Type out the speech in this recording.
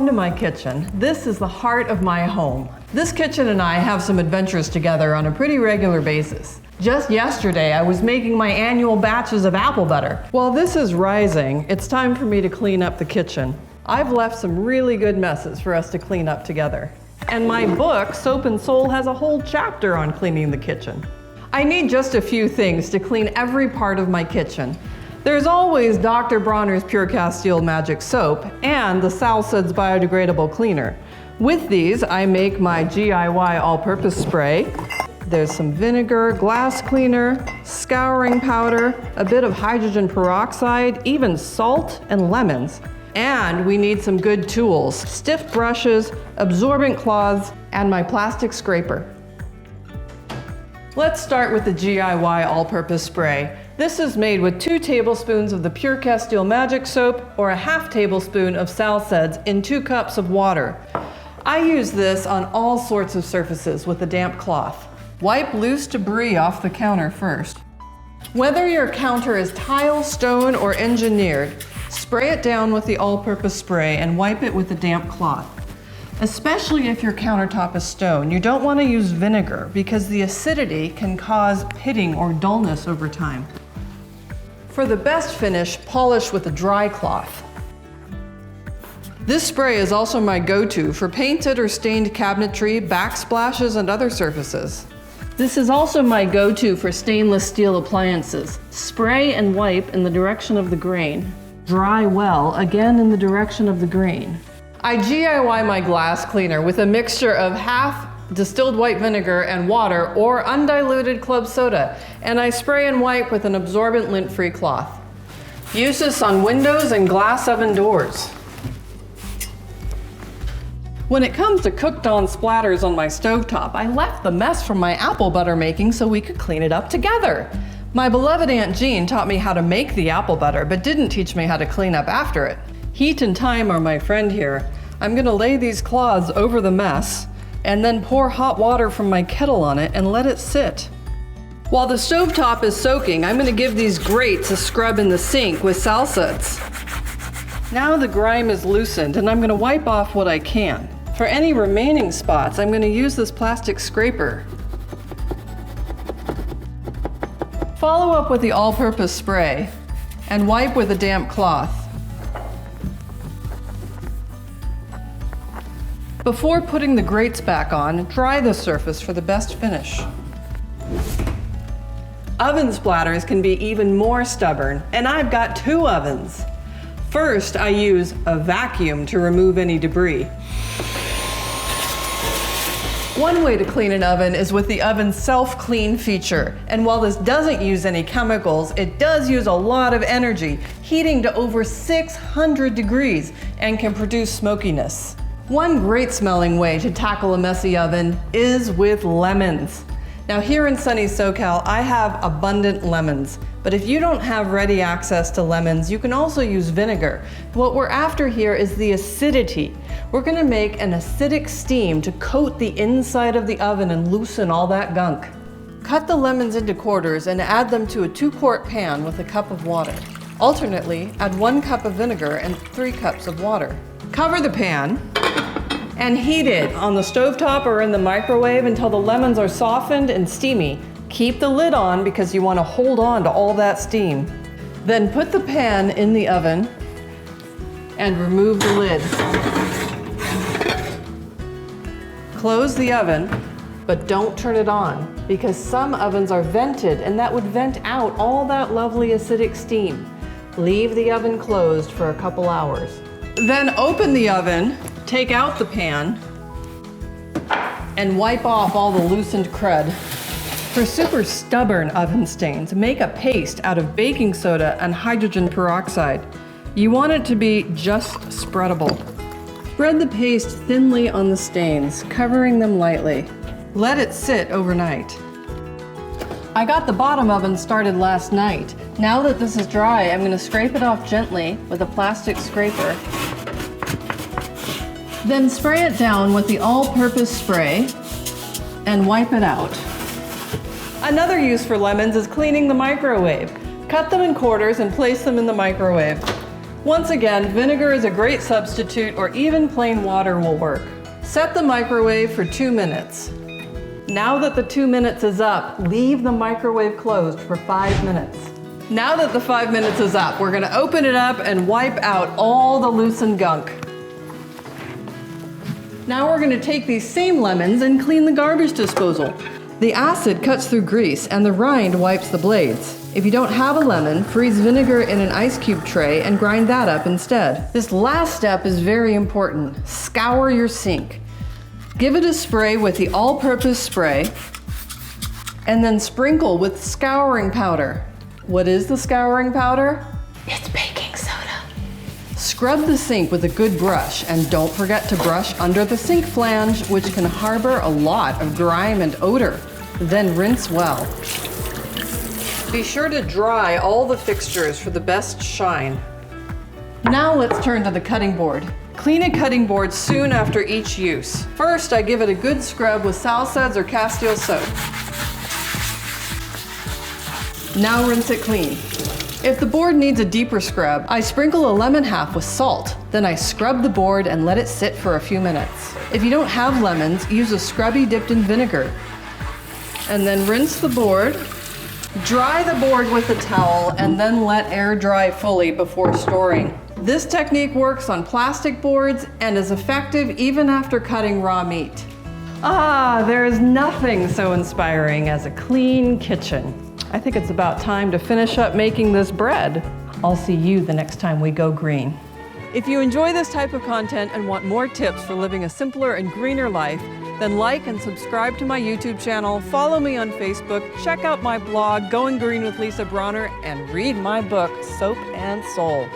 to my kitchen. This is the heart of my home. This kitchen and I have some adventures together on a pretty regular basis. Just yesterday, I was making my annual batches of apple butter. While this is rising, it's time for me to clean up the kitchen. I've left some really good messes for us to clean up together. And my book, Soap and Soul, has a whole chapter on cleaning the kitchen. I need just a few things to clean every part of my kitchen. There's always Dr. Bronner's Pure-Castile Magic Soap and the Suds biodegradable cleaner. With these, I make my DIY all-purpose spray. There's some vinegar, glass cleaner, scouring powder, a bit of hydrogen peroxide, even salt and lemons. And we need some good tools, stiff brushes, absorbent cloths, and my plastic scraper. Let's start with the DIY all-purpose spray. This is made with 2 tablespoons of the Pure-Castile Magic Soap or a half tablespoon of Suds in 2 cups of water. I use this on all sorts of surfaces with a damp cloth. Wipe loose debris off the counter first. Whether your counter is tile, stone, or engineered, spray it down with the all-purpose spray and wipe it with a damp cloth. Especially if your countertop is stone, you don't want to use vinegar because the acidity can cause pitting or dullness over time. For the best finish, polish with a dry cloth. This spray is also my go-to for painted or stained cabinetry, backsplashes, and other surfaces. This is also my go-to for stainless steel appliances. Spray and wipe in the direction of the grain. Dry well, again in the direction of the grain. I DIY my glass cleaner with a mixture of half distilled white vinegar and water or undiluted club soda, and I spray and wipe with an absorbent lint-free cloth. Use this on windows and glass oven doors. When it comes to cooked-on splatters on my stovetop, I left the mess from my apple butter making so we could clean it up together. My beloved Aunt Jean taught me how to make the apple butter, but didn't teach me how to clean up after it. Heat and time are my friend here. I'm gonna lay these cloths over the mess and then pour hot water from my kettle on it and let it sit. While the stovetop is soaking, I'm gonna give these grates a scrub in the sink with Suds. Now the grime is loosened and I'm gonna wipe off what I can. For any remaining spots, I'm gonna use this plastic scraper. Follow up with the all-purpose spray and wipe with a damp cloth. Before putting the grates back on, dry the surface for the best finish. Oven splatters can be even more stubborn, and I've got 2 ovens. First, I use a vacuum to remove any debris. One way to clean an oven is with the oven's self-clean feature, and while this doesn't use any chemicals, it does use a lot of energy, heating to over 600 degrees, and can produce smokiness. One great smelling way to tackle a messy oven is with lemons. Now here in sunny SoCal, I have abundant lemons, but if you don't have ready access to lemons, you can also use vinegar. What we're after here is the acidity. We're gonna make an acidic steam to coat the inside of the oven and loosen all that gunk. Cut the lemons into quarters and add them to a 2-quart pan with a cup of water. Alternately, add 1 cup of vinegar and 3 cups of water. Cover the pan and heat it on the stovetop or in the microwave until the lemons are softened and steamy. Keep the lid on because you want to hold on to all that steam. Then put the pan in the oven and remove the lid. Close the oven, but don't turn it on because some ovens are vented and that would vent out all that lovely acidic steam. Leave the oven closed for a couple hours. Then open the oven, take out the pan, and wipe off all the loosened crud. For super stubborn oven stains, make a paste out of baking soda and hydrogen peroxide. You want it to be just spreadable. Spread the paste thinly on the stains, covering them lightly. Let it sit overnight. I got the bottom oven started last night. Now that this is dry, I'm going to scrape it off gently with a plastic scraper. Then spray it down with the all-purpose spray and wipe it out. Another use for lemons is cleaning the microwave. Cut them in quarters and place them in the microwave. Once again, vinegar is a great substitute, or even plain water will work. Set the microwave for 2 minutes. Now that the 2 minutes is up, leave the microwave closed for 5 minutes. Now that the 5 minutes is up, we're gonna open it up and wipe out all the loosened gunk. Now we're gonna take these same lemons and clean the garbage disposal. The acid cuts through grease and the rind wipes the blades. If you don't have a lemon, freeze vinegar in an ice cube tray and grind that up instead. This last step is very important. Scour your sink. Give it a spray with the all-purpose spray and then sprinkle with scouring powder. What is the scouring powder? It's baking soda. Scrub the sink with a good brush and don't forget to brush under the sink flange, which can harbor a lot of grime and odor. Then rinse well. Be sure to dry all the fixtures for the best shine. Now let's turn to the cutting board. Clean a cutting board soon after each use. First, I give it a good scrub with Suds or Castile soap. Now rinse it clean. If the board needs a deeper scrub, I sprinkle a lemon half with salt. Then I scrub the board and let it sit for a few minutes. If you don't have lemons, use a scrubby dipped in vinegar. And then rinse the board. Dry the board with a towel and then let air dry fully before storing. This technique works on plastic boards and is effective even after cutting raw meat. Ah, there is nothing so inspiring as a clean kitchen. I think it's about time to finish up making this bread. I'll see you the next time we go green. If you enjoy this type of content and want more tips for living a simpler and greener life, then like and subscribe to my YouTube channel, follow me on Facebook, check out my blog, Going Green with Lisa Bronner, and read my book, Soap and Soul.